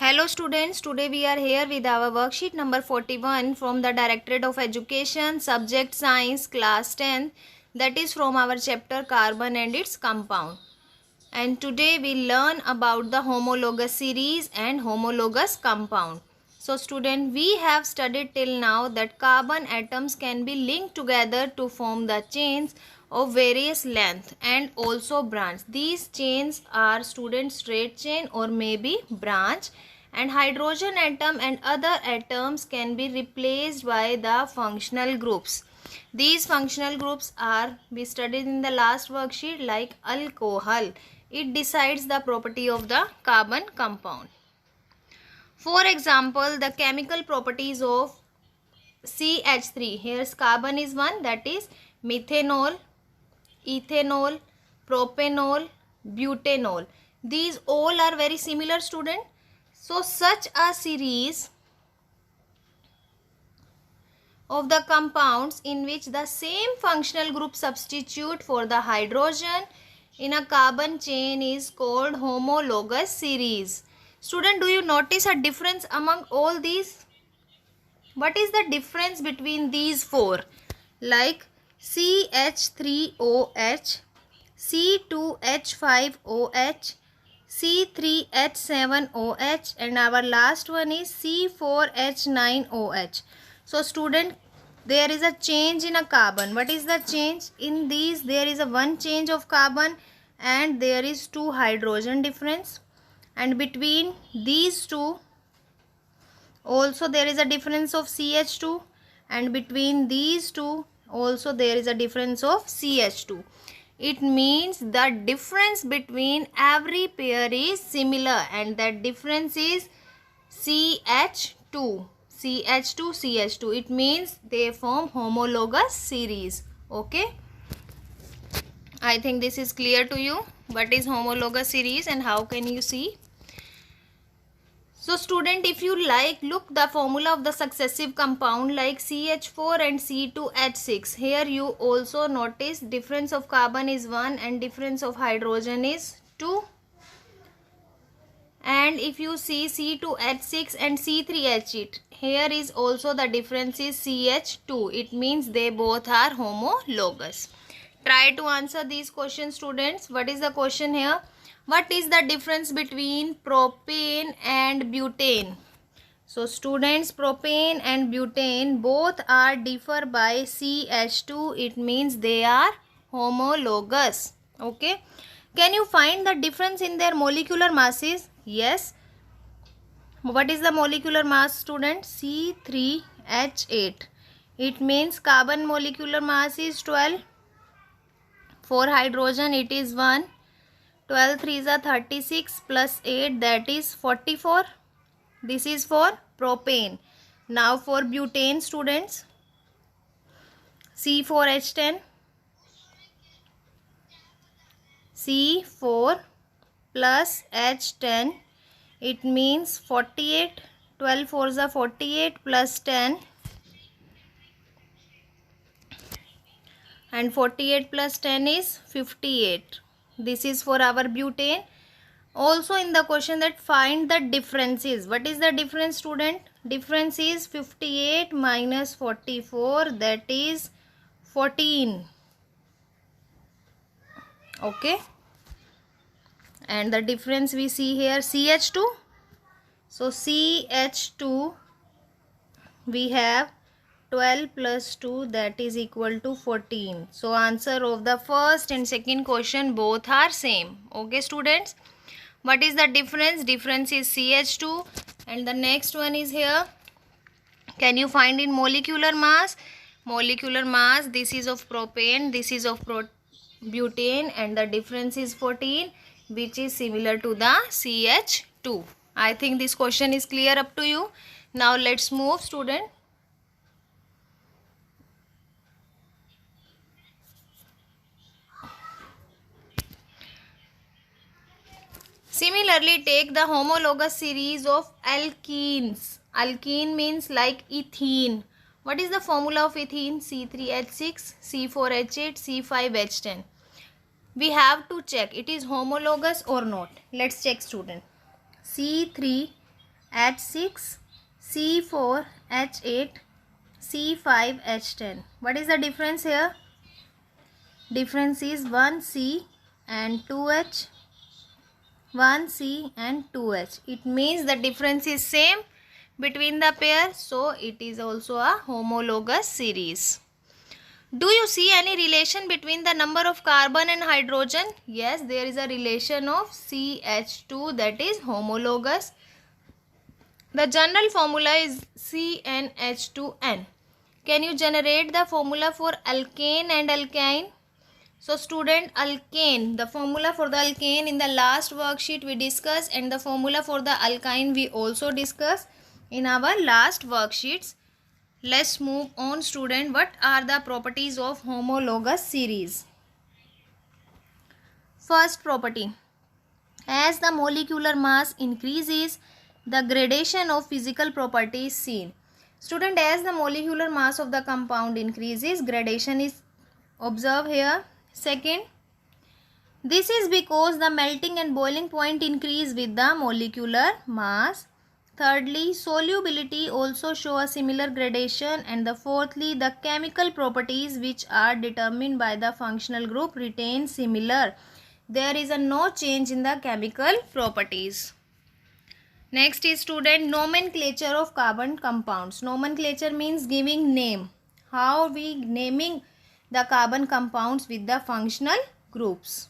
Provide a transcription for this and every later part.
Hello students, today we are here with our worksheet number 41 from the Directorate of Education, subject Science, class 10, that is from our chapter Carbon and its Compound. And today we learn about the homologous series and homologous compound. So student, we have studied till now that carbon atoms can be linked together to form the chains of various length and also branch. These chains are student straight chain or maybe branch, and hydrogen atom and other atoms can be replaced by the functional groups. These functional groups are we studied in the last worksheet like alcohol. It decides the property of the carbon compound. For example, the chemical properties of CH3. Here's carbon is one, that is methanol, ethanol, propanol, butanol. These all are very similar, student. So such a series of the compounds in which the same functional group substitute for the hydrogen in a carbon chain is called homologous series. Student, do you notice a difference among all these? What is the difference between these four? Like CH3OH, C2H5OH, C3H7OH, and our last one is C4H9OH. So student, there is a change in a carbon. What is the change? In these there is a one change of carbon and there is two hydrogen difference, and between these two also there is a difference of CH2, and between these two also there is a difference of CH2. It means the difference between every pair is similar, and that difference is CH2. CH2, CH2. It means they form homologous series. Okay. I think this is clear to you. What is homologous series and how can you see? So student, if you like, look the formula of the successive compound like CH4 and C2H6. Here you also notice difference of carbon is 1 and difference of hydrogen is 2. And if you see C2H6 and C3H8, here is also the difference is CH2. It means they both are homologous. Try to answer these questions, students. What is the question here? What is the difference between propane and butane? So students, propane and butane both are differ by CH2. It means they are homologous. Okay. Can you find the difference in their molecular masses? Yes. What is the molecular mass, student? C3H8. It means carbon molecular mass is 12. For hydrogen it is 1. 12 3 is 36 plus 8, that is 44. This is for propane. Now for butane, students, C4H10. C4 plus H10, it means 48. 12 4 is 48 plus 10, and 48 plus 10 is 58. This is for our butane. Also in the question that find the differences. What is the difference, student? Difference is 58 minus 44, that is 14. Okay. And the difference we see here CH2. So CH2 we have 12 plus 2, that is equal to 14. So answer of the first and second question both are same. Okay students. What is the difference? Difference is CH2. And the next one is here. Can you find in molecular mass? Molecular mass, this is of propane, this is of butane, and the difference is 14, which is similar to the CH2. I think this question is clear up to you. Now let's move, student. Similarly, take the homologous series of alkenes. Alkene means like ethene. What is the formula of ethene? C3H6, C4H8, C5H10. We have to check it is homologous or not. Let's check, student. C3 H6, C4, H8, C5, H10. What is the difference here? Difference is 1C and 2H, 1C and 2H. It means the difference is same between the pair, so it is also a homologous series. Do you see any relation between the number of carbon and hydrogen? Yes, there is a relation of CH2, that is homologous. The general formula is CnH2n. Can you generate the formula for alkane and alkyne? So student, alkane, the formula for the alkane in the last worksheet we discussed, and the formula for the alkyne we also discussed in our last worksheets. Let's move on, student. What are the properties of homologous series? First property, as the molecular mass increases, the gradation of physical property is seen. Student, as the molecular mass of the compound increases, gradation is observed here. Second, this is because the melting and boiling point increase with the molecular mass. Thirdly, solubility also show a similar gradation. And the fourthly, the chemical properties which are determined by the functional group retain similar. There is no change in the chemical properties. Next is, student, nomenclature of carbon compounds. Nomenclature means giving name. How we naming the carbon compounds with the functional groups.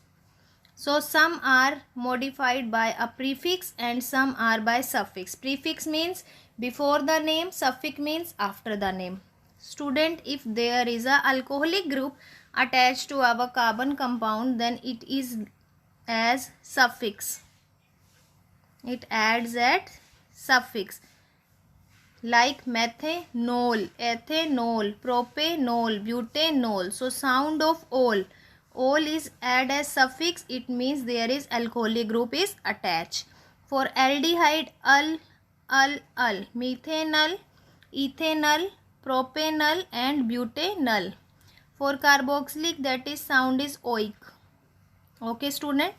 So some are modified by a prefix and some are by suffix. Prefix means before the name, suffix means after the name. Student, if there is a alcoholic group attached to our carbon compound, then it is as suffix. It adds at suffix, like methanol, ethanol, propanol, butanol. So sound of ol is add as suffix. It means there is alcoholic group is attached. For aldehyde, ul, methanol, ethanol, propanol and butanol. For carboxylic, that is sound is oic. Okay, student,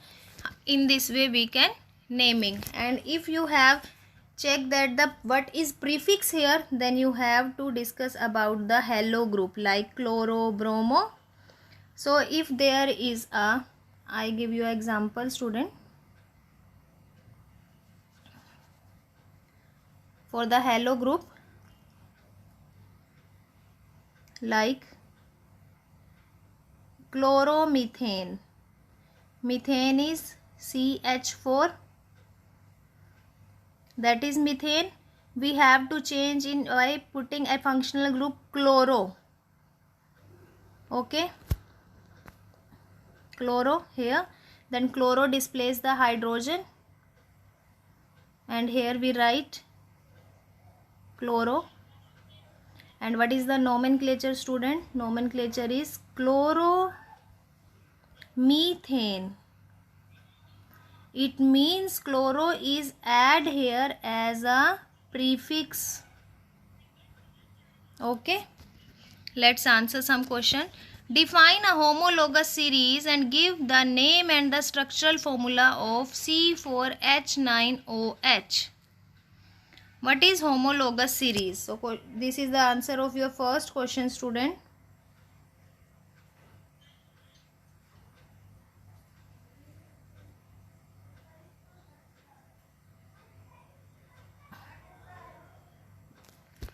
in this way we can naming. And if you have checked that the what is prefix here, then you have to discuss about the halo group like chloro, bromo. So if there is a, I give you example, student. For the halo group, like chloromethane, methane is CH4, that is methane. We have to change in by putting a functional group chloro. Okay, chloro here, then chloro displays the hydrogen, and here we write chloro. And what is the nomenclature, student? Nomenclature is chloromethane. It means chloro is add here as a prefix. Okay, let's answer some question. Define a homologous series and give the name and the structural formula of C4H9OH. What is homologous series? So this is the answer of your first question, student.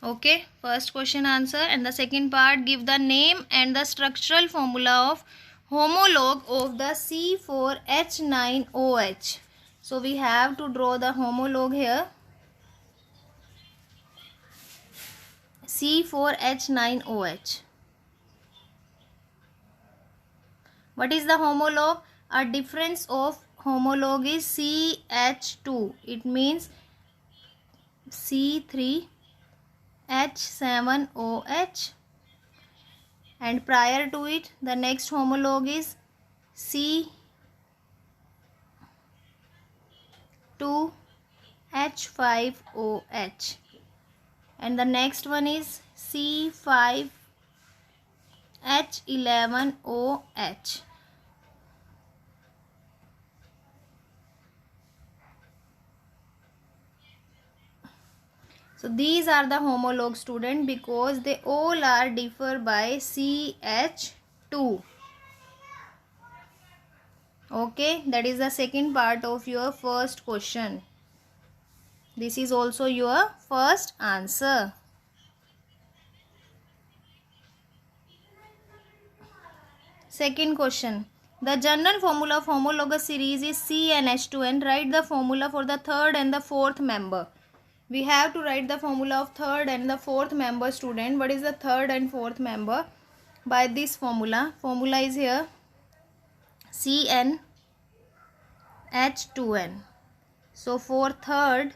Okay, first question answer. And the second part, give the name and the structural formula of homologue of the C4H9OH. So we have to draw the homologue here. C4H9OH. What is the homologue? A difference of homologue is CH2. It means C3H7OH, and prior to it the next homologue is C2H5OH, and the next one is C5H11OH. So these are the homologue student because they all are differ by CH2. Okay, that is the second part of your first question. This is also your first answer. Second question. The general formula of homologous series is CnH2n. Write the formula for the third and the fourth member. We have to write the formula of third and the fourth member, student. What is the third and fourth member? By this formula. Formula is here CnH2n. So for third,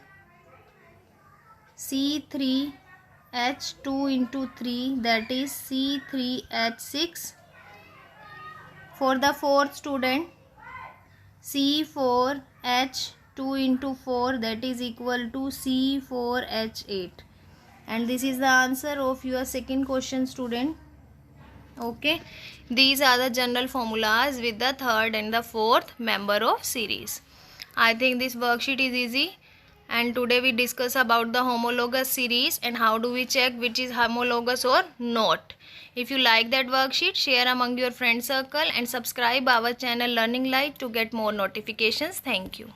C3H2 into 3, that is C3H6. For the fourth student, C4H2 into 4, that is equal to C4H8. And this is the answer of your second question, student. Okay, these are the general formulas with the third and the fourth member of series. I think this worksheet is easy. And today we discuss about the homologous series and how do we check which is homologous or not. If you like that worksheet, share among your friend circle and subscribe our channel Learning Light to get more notifications. Thank you.